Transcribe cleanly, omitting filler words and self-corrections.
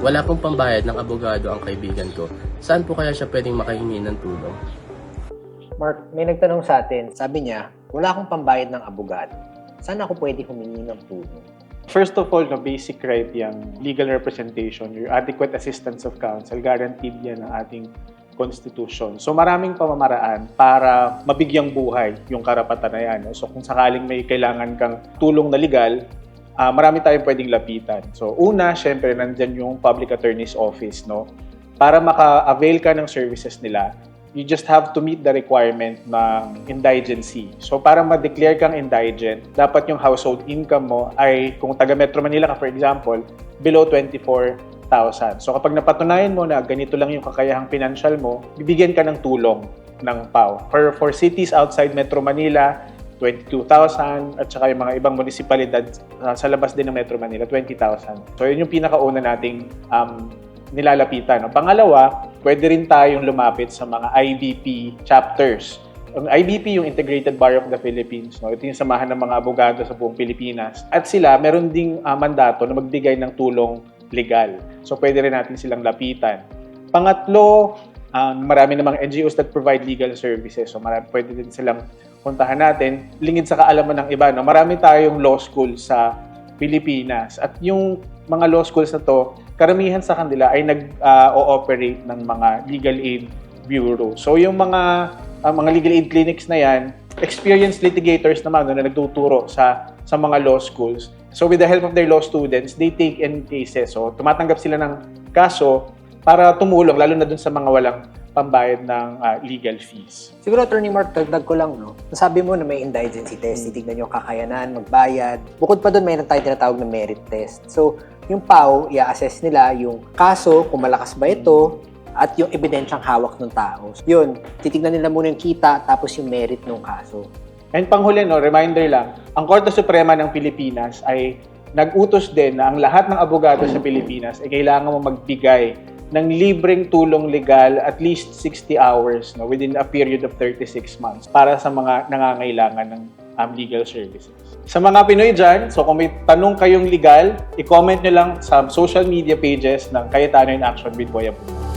Wala pong pambayad ng abogado ang kaibigan ko. Saan po kaya siya pwedeng makahingi ng tulong? Mark, may nagtanong sa atin. Sabi niya, wala akong pambayad ng abogado. Saan ako pwede humingi ng tulong? First of all, basic right yung legal representation, your adequate assistance of counsel, guaranteed yan ng ating Constitution. So maraming pamamaraan para mabigyang buhay yung karapatan na yan. So kung sakaling may kailangan kang tulong na legal, marami tayong pwedeng lapitan. So una, syempre, nandyan yung Public Attorney's Office, no? Para maka-avail ka ng services nila, you just have to meet the requirement ng indigency. So para ma-declare kang indigent, dapat yung household income mo ay, kung taga Metro Manila ka for example, below 24,000. So kapag napatunayan mo na ganito lang yung kakayahang financial mo, bibigyan ka ng tulong ng PAO. For cities outside Metro Manila, 22,000 at saka yung mga ibang munisipalidad sa labas din ng Metro Manila, 20,000. So yun yung pinakauna nating nilalapitan. Pangalawa, pwede rin tayong lumapit sa mga IBP chapters. Ang IBP, yung Integrated Bar of the Philippines, no? Ito yung samahan ng mga abogado sa buong Pilipinas. At sila, meron ding mandato na magbigay ng tulong legal. So pwede rin natin silang lapitan. Pangatlo, marami namang NGOs that provide legal services. So pwede din silang puntahan natin. Lingid sa kaalaman ng iba, no? Marami tayong law school sa Pilipinas. At yung mga law schools na to, karamihan sa kanila ay nag-ooperate ng mga legal aid bureau. So yung mga legal aid clinics na yan, experienced litigators naman na nagtuturo sa mga law schools. So with the help of their law students, they take in cases. So tumatanggap sila ng kaso para tumulong, lalo na dun sa mga walang pambayad ng legal fees. Siguro, Attorney Mark, dagdag ko lang, no? Nasabi mo na may indigency test, titignan yung kakayanan, magbayad. Bukod pa doon, mayroon tayong tinatawag na merit test. So, yung PAO, i-assess nila yung kaso, kung malakas ba ito, at yung ebidensyang hawak ng tao. Yun, titignan nila muna yung kita, tapos yung merit ng kaso. And panghuli, no, reminder lang, ang Korte Suprema ng Pilipinas ay nag-utos din na ang lahat ng abogado sa Pilipinas ay kailangan mo magbigay ng libreng tulong legal at least 60 hours, no, within a period of 36 months para sa mga nangangailangan ng legal services. Sa mga Pinoy dyan, so kung may tanong kayong legal, i-comment nyo lang sa social media pages ng Cayetano in Action with Boy Abogado.